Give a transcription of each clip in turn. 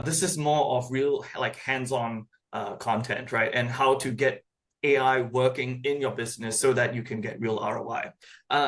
This is more of real like hands-on content, right? And how to get AI working in your business so that you can get real ROI.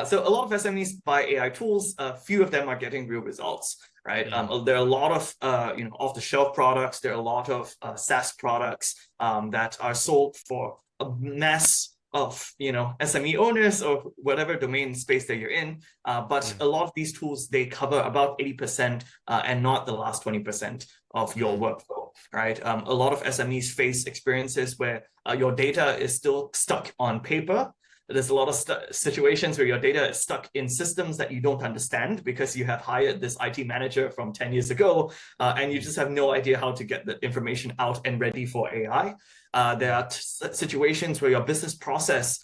So a lot of SMEs buy AI tools. Few of them are getting real results, right? There are a lot of off-the-shelf products. There are a lot of SaaS products that are sold for a mass of SME owners or whatever domain space that you're in. But a lot of these tools, they cover about 80% and not the last 20% of your workflow, right? A lot of SMEs face experiences where your data is still stuck on paper. There's a lot of situations where your data is stuck in systems that you don't understand because you have hired this IT manager from 10 years ago, and you just have no idea how to get the information out and ready for AI. There are situations where your business process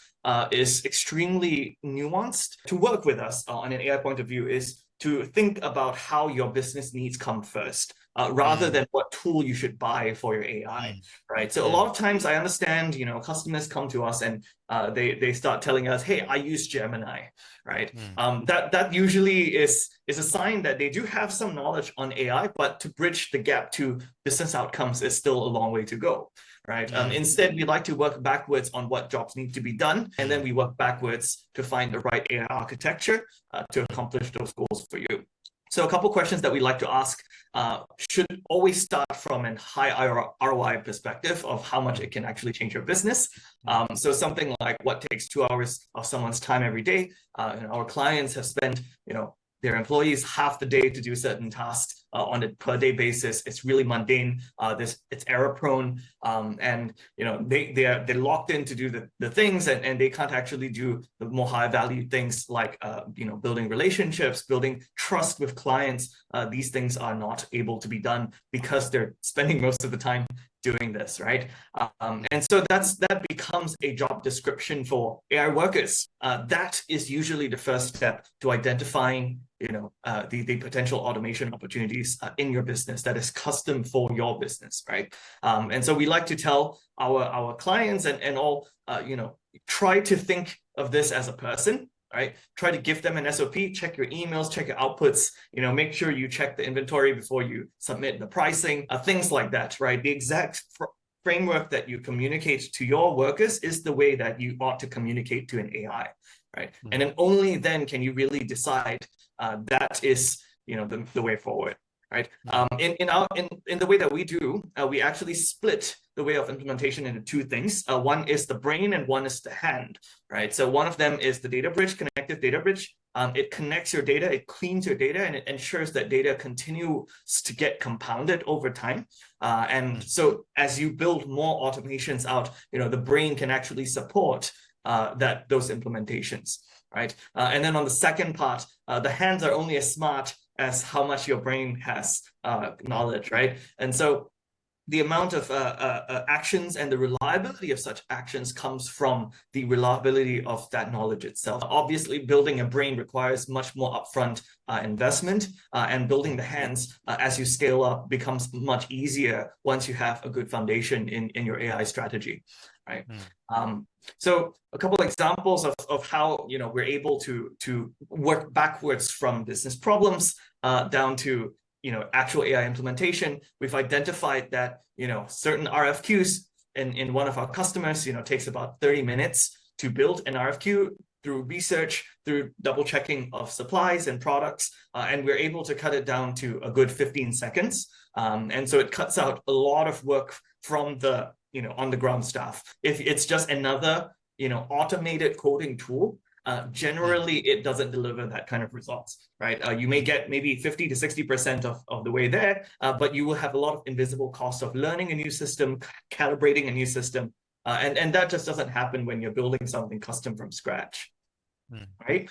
is extremely nuanced. To work with us on an AI point of view is to think about how your business needs come first. Rather than what tool you should buy for your AI, right? So a lot of times I understand, customers come to us and they start telling us, hey, I use Gemini, right? That usually is a sign that they do have some knowledge on AI, but to bridge the gap to business outcomes is still a long way to go, right? Instead, we like to work backwards on what jobs need to be done, and then we work backwards to find the right AI architecture to accomplish those goals for you. So a couple questions that we like to ask should always start from a high ROI perspective of how much it can actually change your business. So something like what takes 2 hours of someone's time every day. And our clients have spent, their employees half the day to do certain tasks on a per day basis. It's really mundane. It's error prone, and they're locked in to do the things, and they can't actually do the more high value things like building relationships, building trust with clients. These things are not able to be done because they're spending most of the time doing this, right? And so that becomes a job description for AI workers. That is usually the first step to identifying the potential automation opportunities in your business that is custom for your business, right? And so we like to tell our clients and all, try to think of this as a person, right? Try to give them an SOP, check your emails, check your outputs, make sure you check the inventory before you submit the pricing, things like that, right? The exact framework that you communicate to your workers is the way that you ought to communicate to an AI, right? And then only then can you really decide that is, the way forward, right? In the way that we do, we actually split the way of implementation into two things. One is the brain and one is the hand, right? So one of them is the data bridge, connective data bridge. It connects your data, it cleans your data, and it ensures that data continues to get compounded over time. And so as you build more automations out, the brain can actually support those implementations, right? And then on the second part, the hands are only as smart as how much your brain has knowledge, right? And so the amount of actions and the reliability of such actions comes from the reliability of that knowledge itself. Obviously, building a brain requires much more upfront investment, and building the hands as you scale up becomes much easier once you have a good foundation in your AI strategy, right? So a couple of examples of how we're able to work backwards from business problems down to actual AI implementation. We've identified that certain RFQs in one of our customers takes about 30 minutes to build an RFQ through research, through double checking of supplies and products, and we're able to cut it down to a good 15 seconds. And so it cuts out a lot of work from the on the ground staff. If it's just another automated coding tool, generally it doesn't deliver that kind of results, right? You may get maybe 50 to 60% of the way there, but you will have a lot of invisible costs of learning a new system, calibrating a new system, and that just doesn't happen when you're building something custom from scratch, right?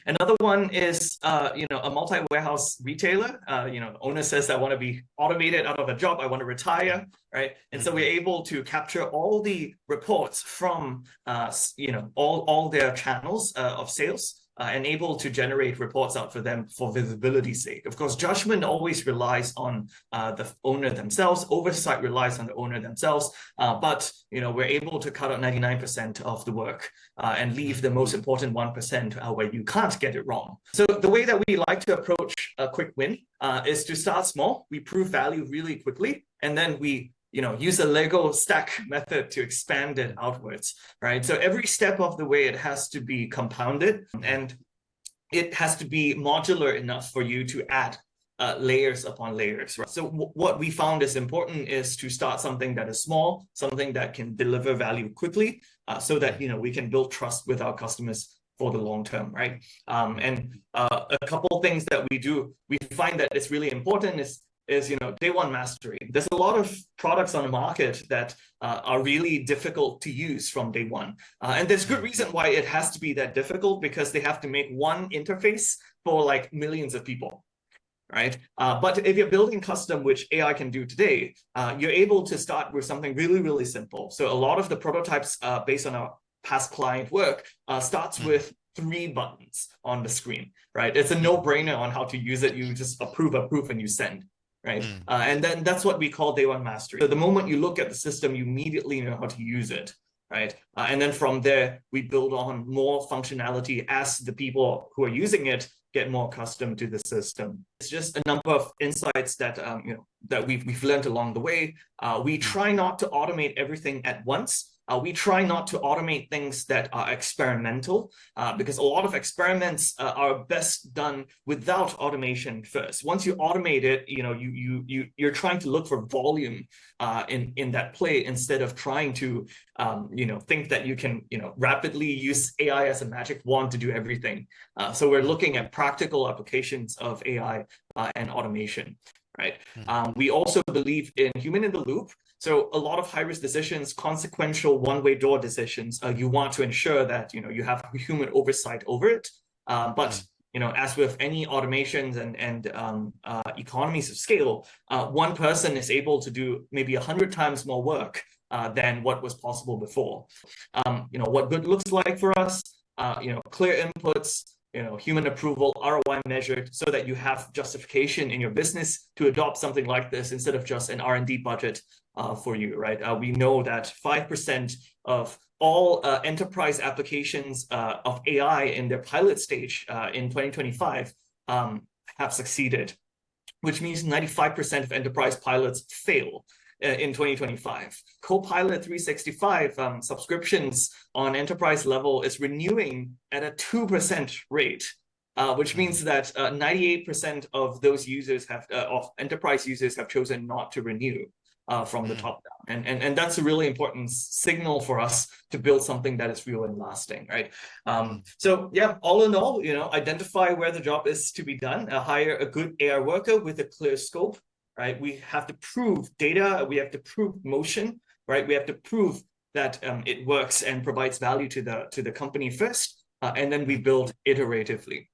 Another one is, a multi-warehouse retailer. The owner says, I want to be automated out of a job. I want to retire, right? And so we're able to capture all the reports from, all their channels of sales and able to generate reports out for them for visibility's sake. Of course, judgment always relies on the owner themselves. Oversight relies on the owner themselves. But we're able to cut out 99% of the work and leave the most important 1% where you can't get it wrong. So the way that we like to approach a quick win is to start small. We prove value really quickly, and then we use a Lego stack method to expand it outwards, right? So every step of the way, it has to be compounded, and it has to be modular enough for you to add layers upon layers, right? So what we found is important is to start something that is small, something that can deliver value quickly, so that we can build trust with our customers for the long term, right? And a couple of things that we find that it's really important is day one mastery. There's a lot of products on the market that are really difficult to use from day one. And there's good reason why it has to be that difficult, because they have to make one interface for like millions of people, right? But if you're building custom, which AI can do today, you're able to start with something really, really simple. So a lot of the prototypes based on our past client work starts with 3 buttons on the screen, right? It's a no-brainer on how to use it. You just approve, and you send. Right. And then that's what we call day one mastery. So the moment you look at the system, you immediately know how to use it. Right. And then from there, we build on more functionality as the people who are using it get more accustomed to the system. It's just a number of insights that that we've learned along the way. We try not to automate everything at once. We try not to automate things that are experimental, because a lot of experiments are best done without automation first. Once you automate it, you're trying to look for volume in that play, instead of trying to think that you can rapidly use AI as a magic wand to do everything. So we're looking at practical applications of AI and automation. Right. We also believe in human in the loop. So a lot of high-risk decisions, consequential one-way door decisions, you want to ensure that you have human oversight over it. But as with any automations and economies of scale, one person is able to do maybe 100 times more work than what was possible before. What good looks like for us, clear inputs, human approval, ROI measured, so that you have justification in your business to adopt something like this instead of just an R&D budget for you, right? We know that 5% of all enterprise applications of AI in their pilot stage in 2025 have succeeded, which means 95% of enterprise pilots fail in 2025. Copilot 365 subscriptions on enterprise level is renewing at a 2% rate, which means that 98% of those users of enterprise users have chosen not to renew from the top down. And that's a really important signal for us to build something that is real and lasting, right? So yeah, all in all, identify where the job is to be done, hire a good AI worker with a clear scope, right? We have to prove data, we have to prove motion, right? We have to prove that it works and provides value to the company first, and then we build iteratively.